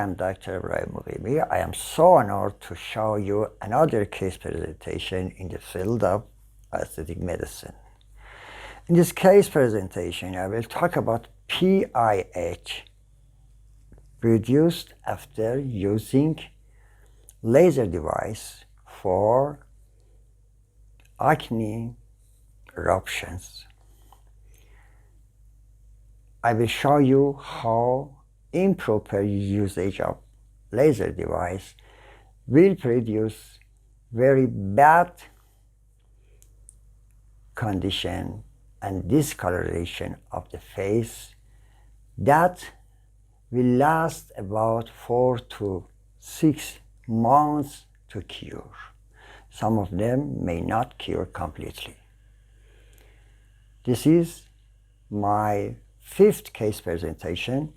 I am Dr. Ebrahum Mighimi. I am so honored to show you another case presentation in the field of aesthetic medicine. In this case presentation, I will talk about PIH produced after using laser device for acne eruptions. I will show you how improper usage of laser device will produce very bad condition and discoloration of the face that will last about 4 to 6 months to cure. Some of them may not cure completely. This is my 5th case presentation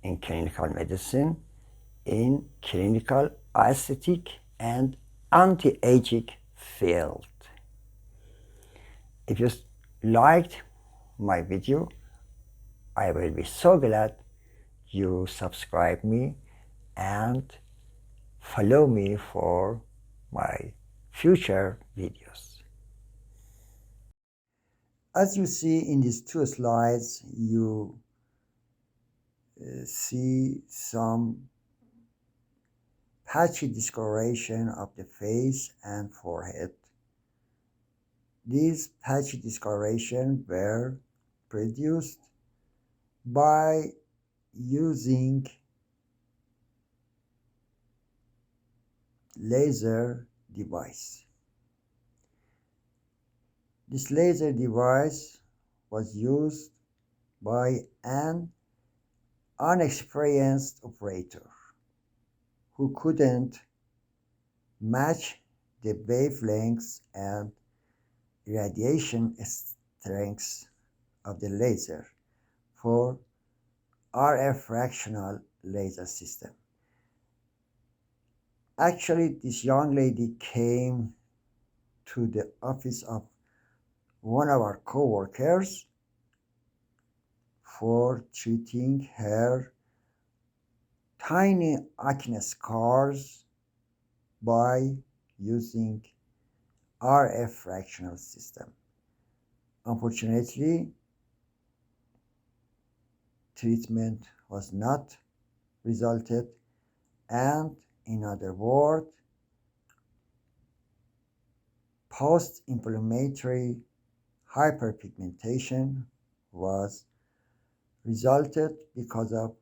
in clinical medicine in clinical aesthetic and anti-aging field. If you liked my video, I will be so glad you subscribe me and follow me for my future videos. As you see in these 2 slides, you see some patchy discoloration of the face and forehead. These patchy discoloration were produced by using laser device. This laser device was used by an inexperienced operator who couldn't match the wavelengths and radiation strengths of the laser for RF fractional laser system. Actually, this young lady came to the office of one of our co-workers for treating her tiny acne scars by using RF fractional system. Unfortunately, treatment was not resulted, and in other words, post-inflammatory hyperpigmentation was resulted because of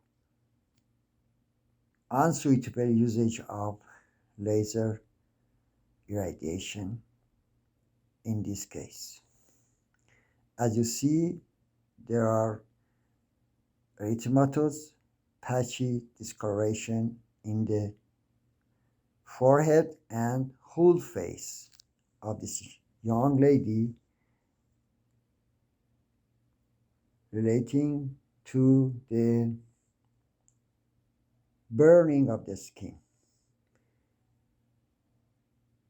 unsuitable usage of laser irradiation in this case. As you see, there are erythematous patchy discoloration in the forehead and whole face of this young lady relating to the burning of the skin.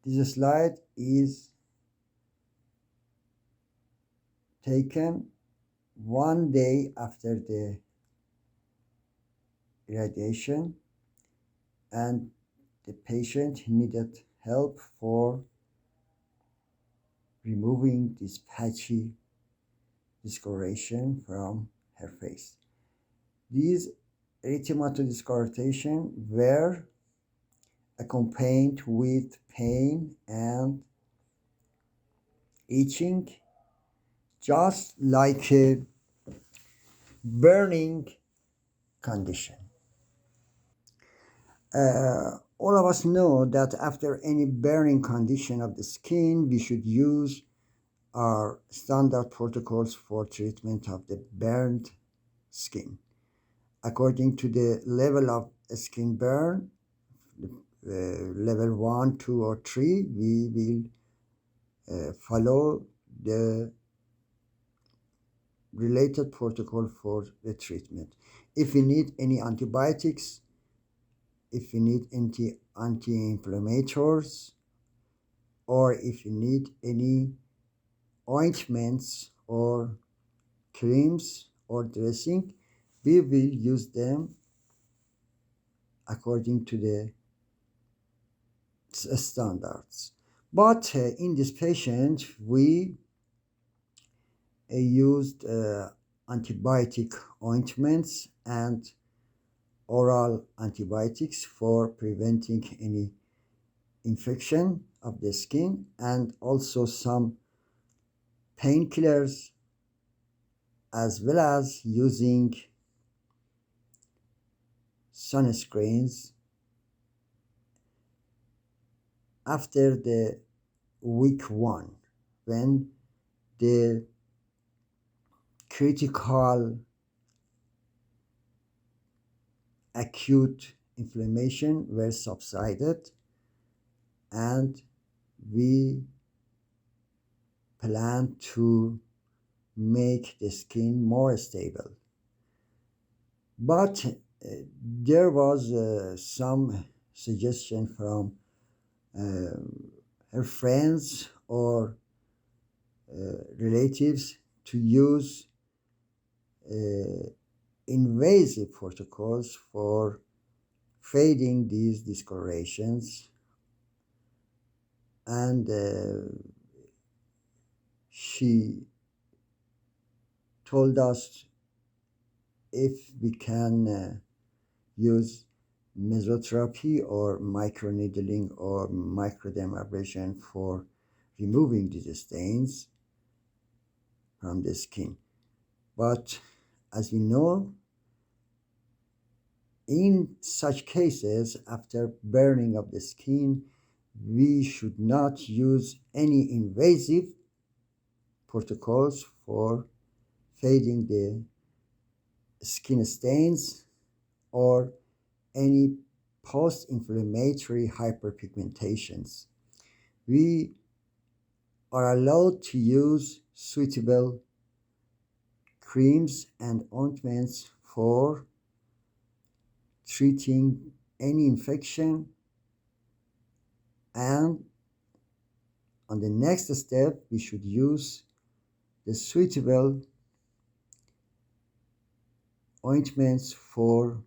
This slide is taken 1 day after the irradiation, and the patient needed help for removing this patchy discoloration from her face. These erythematous discoloration were accompanied with pain and itching, just like a burning condition. All of us know that after any burning condition of the skin, we should use our standard protocols for treatment of the burned skin. According to the level of skin burn, level 1, 2, or 3, we will follow the related protocol for the treatment. If we need any antibiotics, if we need anti-inflammatories, or if you need any ointments or creams or dressing, we will use them according to the standards. But in this patient, we used antibiotic ointments and oral antibiotics for preventing any infection of the skin, and also some painkillers, as well as using sunscreens after the week 1, when the critical acute inflammation were subsided, and we plan to make the skin more stable. But there was some suggestion from uh, her friends or relatives to use invasive protocols for fading these discolorations, and she told us if we can use mesotherapy or microneedling or microdermabrasion for removing these stains from the skin. But as we know, in such cases, after burning of the skin, we should not use any invasive protocols for fading the skin stains or any post-inflammatory hyperpigmentations. We are allowed to use suitable creams and ointments for treating any infection, and on the next step we should use the suitable ointments for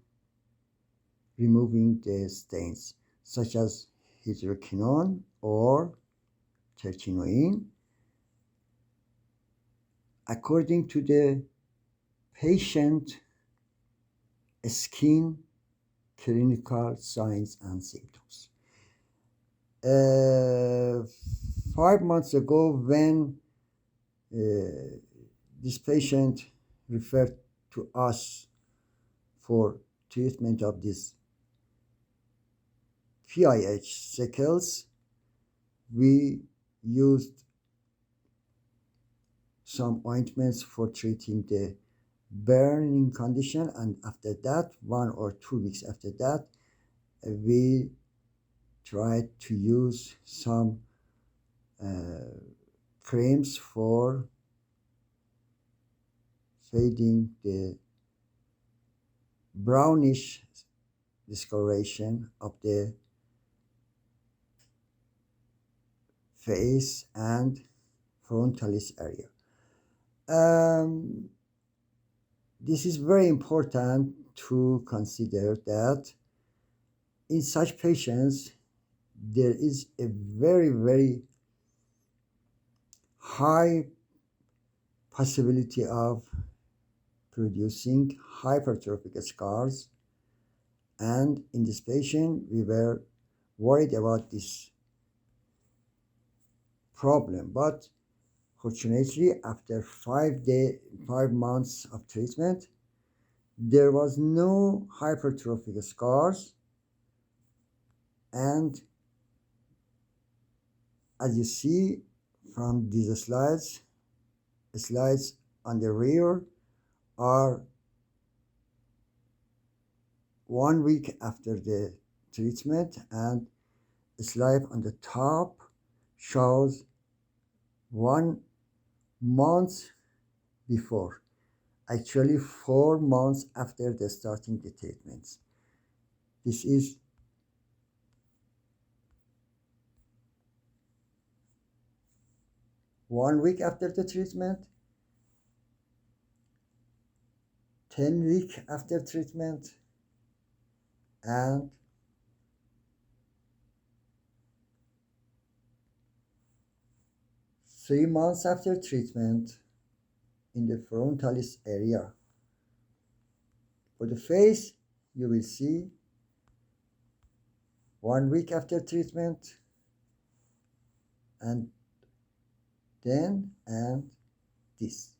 removing the stains, such as hydroquinone or terpenoin, according to the patient skin clinical signs and symptoms. Uh, 5 months ago, when this patient referred to us for treatment of this PIH sickles, we used some ointments for treating the burning condition, and after that, 1 or 2 weeks after that, we tried to use some creams for fading the brownish discoloration of the face and frontalis area. This is very important to consider that in such patients, there is a very, very high possibility of producing hypertrophic scars, and in this patient we were worried about this problem. But fortunately, after 5 months of treatment, there was no hypertrophic scars, and as you see from these slides on the rear are 1 week after the treatment, and a slide on the top shows 1 month before, actually 4 months after the starting the treatments. This is 1 week after the treatment, 10 weeks after treatment, and 3 months after treatment in the frontalis area. For the face, you will see 1 week after treatment and then and this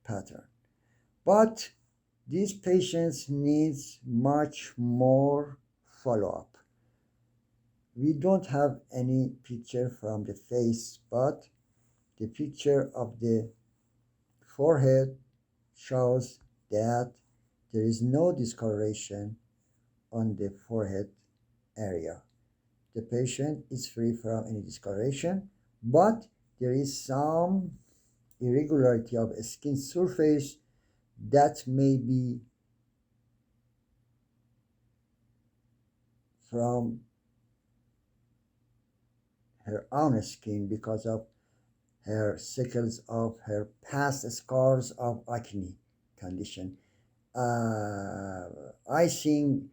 pattern. But these patients needs much more follow-up. We don't have any picture from the face, but the picture of the forehead shows that there is no discoloration on the forehead area. The patient is free from any discoloration, but there is some irregularity of skin surface that may be from her own skin because of her sickles of her past scars of acne condition. I think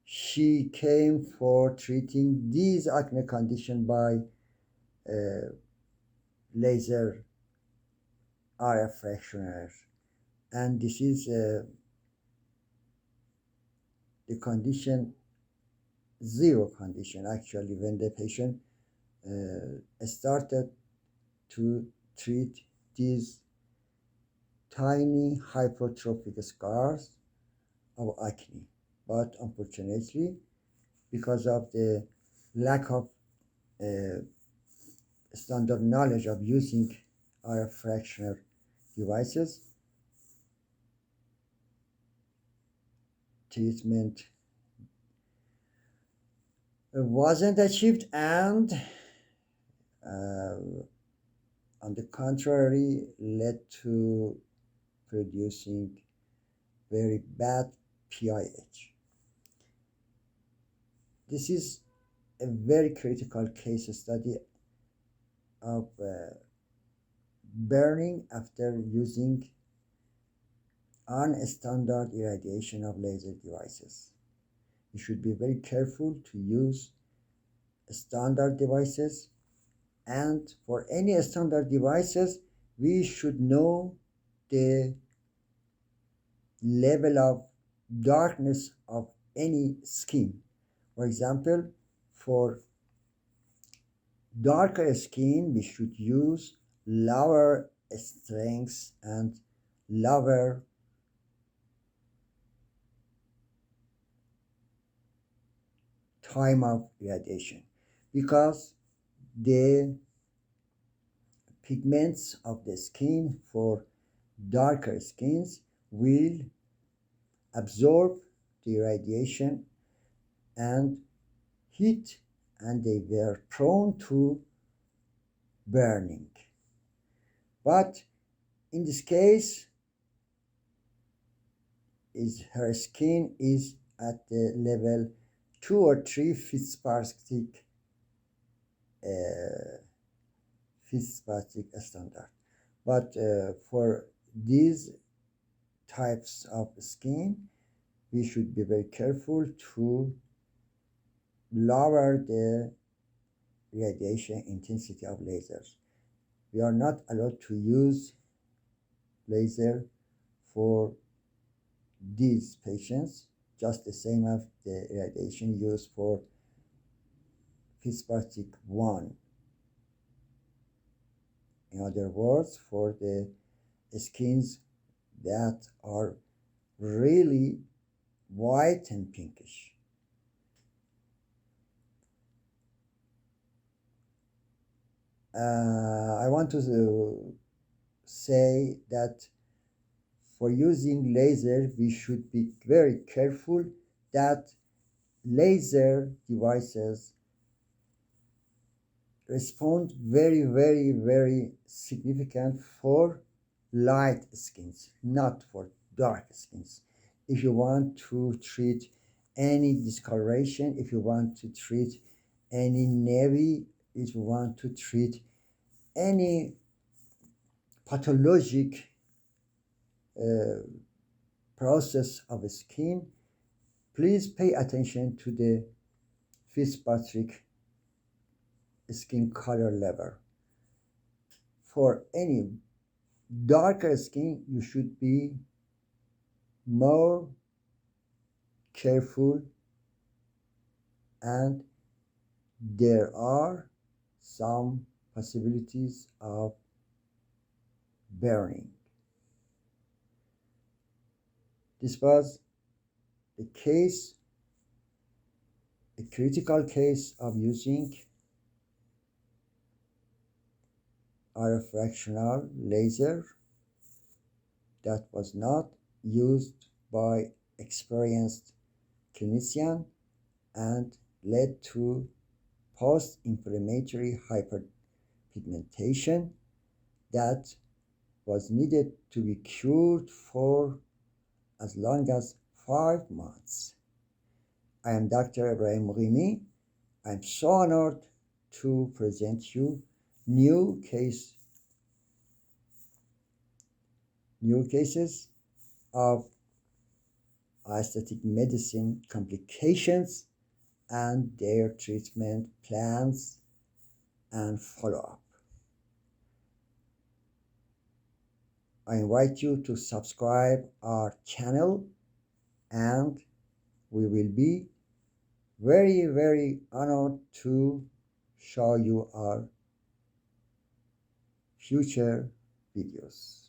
she came for treating these acne condition by laser RF fractioner, and this is the condition zero condition actually when the patient started to treat these tiny hypertrophic scars of acne. But unfortunately, because of the lack of uh, standard knowledge of using RF fractioner devices, treatment wasn't achieved, and on the contrary led to producing very bad PIH. This is a very critical case study of burning after using non-standard irradiation of laser devices. You should be very careful to use standard devices, and for any standard devices we should know the level of darkness of any skin. For example, for darker skin we should use lower strengths and lower time of irradiation, because the pigments of the skin for darker skins will absorb the irradiation and heat, and they were prone to burning. But in this case, is her skin is at the level 2 or 3 Fitzpatrick uh, Fitzpatrick standard. But for these types of skin, we should be very careful to lower the radiation intensity of lasers. We are not allowed to use laser for these patients, just the same as the radiation used for Fitzpatrick 1. In other words, for the skins that are really white and pinkish. I want to say that for using laser, we should be very careful that laser devices respond very significant for light skins, not for dark skins. If you want to treat any discoloration, if you want to treat any navy, if you want to treat any pathologic process of skin, please pay attention to the Fitzpatrick skin color level. for any darker skin, you should be more careful, and there are some possibilities of burning. This was the case, a critical case of using RF fractional laser that was not used by experienced clinician and led to post-inflammatory hyperpigmentation that was needed to be cured for as long as 5 months. I am Dr. Ebrahum Mighimi. I'm so honored to present you new case new cases of aesthetic medicine complications and their treatment plans and follow-up. I invite you to subscribe our channel, and we will be very honored to show you our future videos.